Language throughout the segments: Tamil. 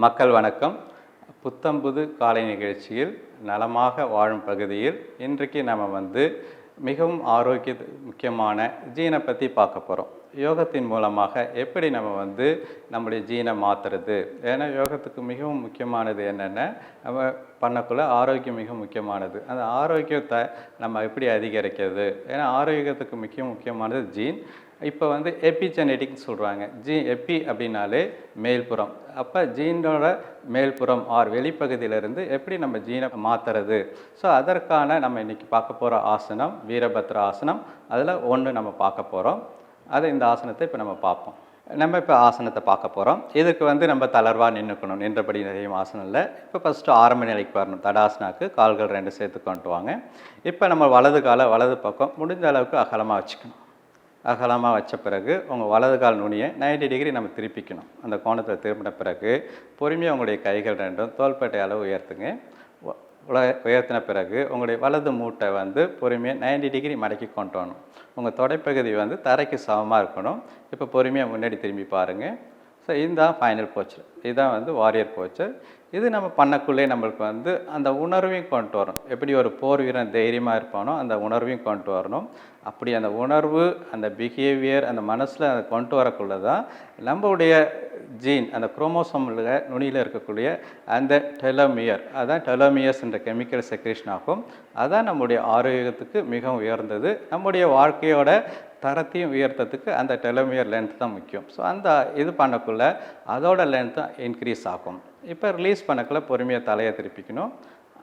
மக்கள் வணக்கம். புத்தம்புது காலை நிகழ்ச்சியில் நலமாக வாழும் பகுதியில் இன்றைக்கு நம்ம மிகவும் முக்கியமான ஜீனை பற்றி பார்க்க போகிறோம். யோகத்தின் மூலமாக எப்படி நம்ம நம்முடைய ஜீனை மாற்றுறது. ஏன்னா யோகத்துக்கு மிகவும் முக்கியமானது என்னென்னா, நம்ம பண்ணக்குள்ள ஆரோக்கியம் மிக முக்கியமானது. அந்த ஆரோக்கியத்தை நம்ம எப்படி அதிகரிக்கிறது. ஏன்னா ஆரோக்கியத்துக்கு முக்கியமானது ஜீன். இப்போ எபிஜெனெட்டிக்ஸ் சொல்கிறாங்க. எபி அப்படின்னாலே மேல்புறம். அப்போ ஜீனோட மேல்புறம் வெளிப்பகுதியிலிருந்து எப்படி நம்ம ஜீனை மாற்றுறது. ஸோ அதற்கான நம்ம இன்றைக்கி பார்க்க போகிற ஆசனம் வீரபத்ர ஆசனம். அதில் ஒன்று நம்ம பார்க்க போகிறோம். இந்த ஆசனத்தை இப்போ நம்ம பார்ப்போம். நம்ம இப்போ ஆசனத்தை பார்க்க போகிறோம். இதுக்கு நம்ம தளர்வாக நின்றுக்கணும். நின்றபடி நிறைய ஆசனம் இல்லை. இப்போ ஃபஸ்ட்டு ஆரம்ப நிலைக்கு வரணும். தடாசனாக்கு கால்கள் 2 சேர்த்து கொண்டு வாங்க. இப்போ நம்ம வலது பக்கம் முடிஞ்ச அளவுக்கு அகலமாக வச்சுக்கணும். அகலமாக வச்ச பிறகு உங்கள் வலது கால் நுனியை 90 டிகிரி நம்ம திருப்பிக்கணும். அந்த கோணத்தில் திரும்பின பிறகு பொறுமையாக உங்களுடைய கைகள் 2ம் தோள்பட்டை அளவு உயர்த்துங்க. உயர்த்தின பிறகு உங்களுடைய வலது மூட்டை பொறுமையாக 90 டிகிரி மடக்கி கொண்டு வரணும். உங்கள் தொடைப்பகுதி தரைக்கு சமமாக இருக்கணும். இப்போ பொறுமையாக முன்னாடி திரும்பி பாருங்கள். ஸோ இதுதான் ஃபைனல் போச்சர். இதுதான் வாரியர் போச்சர். இது நம்ம பண்ணக்குள்ளே நம்மளுக்கு அந்த உணர்வையும் கொண்டு வரணும். எப்படி ஒரு போர் வீரன் தைரியமாக இருப்பானோ அந்த உணர்வையும் கொண்டு வரணும். அப்படி அந்த உணர்வு, அந்த பிஹேவியர், அந்த மனசில் அதை கொண்டு வரக்குள்ள தான் நம்மளுடைய ஜீன், அந்த குரோமோசோமில் நுனியில் இருக்கக்கூடிய அந்த டெலோமியர், அதான் டெலோமியர்ஸ் என்ற கெமிக்கல் செக்ரேஷன் ஆகும். அதான் நம்முடைய ஆரோக்கியத்துக்கு மிகவும் உயர்ந்தது. நம்முடைய வாழ்க்கையோட தரத்தையும் உயர்த்தத்துக்கு அந்த டெலோமியர் லென்த் தான் முக்கியம். ஸோ இது பண்ணக்குள்ள அதோட லென்த்தும் இன்க்ரீஸ் ஆகும். இப்போ ரிலீஸ் பண்ணக்குள்ள பொறுமையாக தலையை திருப்பிக்கணும்.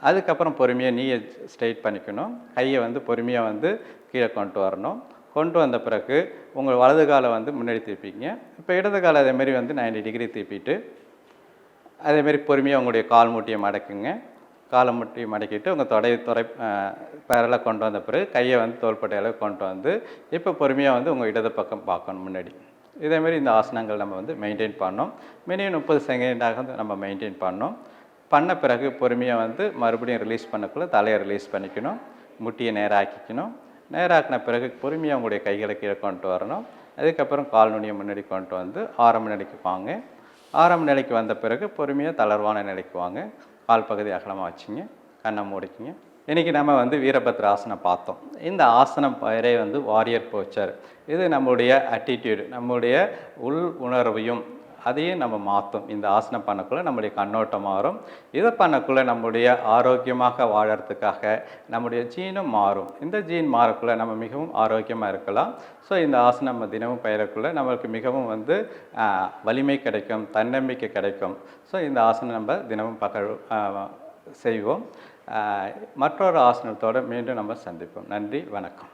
அதுக்கப்புறம் பொறுமையாக நீயை ஸ்ட்ரைட் பண்ணிக்கணும். கையை பொறுமையாக கீழே கொண்டு வரணும். கொண்டு வந்த பிறகு உங்கள் வலது காலை முன்னாடி திருப்பிங்க. இப்போ இடது காலை அதேமாரி 90 டிகிரி திருப்பிட்டு அதேமாரி பொறுமையாக உங்களுடைய கால் மூட்டியை மடக்குங்க. காலை மூட்டியை மடக்கிட்டு உங்கள் துறை பேரலாக கொண்டு வந்த பிறகு கையை தோள்பட்டை அளவு கொண்டு இப்போ பொறுமையாக உங்கள் இடது பக்கம் பார்க்கணும் முன்னாடி. இதேமாரி இந்த ஆசனங்கள் நம்ம மெயின்டைன் பண்ணோம். மினிமம் 30 செகண்டாக நம்ம மெயின்டைன் பண்ணோம். பண்ண பிறகு பொறுமையாக மறுபடியும் ரிலீஸ் பண்ணக்குள்ள தலையை ரிலீஸ் பண்ணிக்கணும். முட்டியை நேராக்கிக்கணும். நேராக்கின பிறகு பொறுமையாக உங்களுடைய கைகளை கீழே கொண்டு வரணும். அதுக்கப்புறம் கால் நுனியை முன்னாடி கொண்டு ஆரம்ப நிலைக்கு வாங்க. ஆரம்ப நிலைக்கு வந்த பிறகு பொறுமையாக தளர்வான நிலைக்கு வாங்க. கால் பகுதி அகலமாக வச்சுங்க. கண்ணை மூடிக்கிங்க. இன்றைக்கி நம்ம வீரபத்ர ஆசனம் பார்த்தோம். இந்த ஆசனம் பெயரே வாரியர் போச்சர். இது நம்முடைய அட்டிடியூடு, நம்முடைய உள் உணர்வையும் அதையும் நம்ம மாற்றும். இந்த ஆசனம் பண்ணக்குள்ளே நம்முடைய கண்ணோட்டம் மாறும். இதை பண்ணக்குள்ளே நம்முடைய ஆரோக்கியமாக வாழறதுக்காக நம்முடைய ஜீனும் மாறும். இந்த ஜீன் மாறக்குள்ளே நம்ம மிகவும் ஆரோக்கியமாக இருக்கலாம். ஸோ இந்த ஆசனம் நம்ம தினமும் பயிரக்குள்ளே நம்மளுக்கு மிகவும் வலிமை கிடைக்கும், தன்னம்பிக்கை கிடைக்கும். ஸோ இந்த ஆசனம் நம்ம தினமும் செய்வோம். மற்றொரு ஆசனத்தோடு மீண்டும் நம்ம சந்திப்போம். நன்றி, வணக்கம்.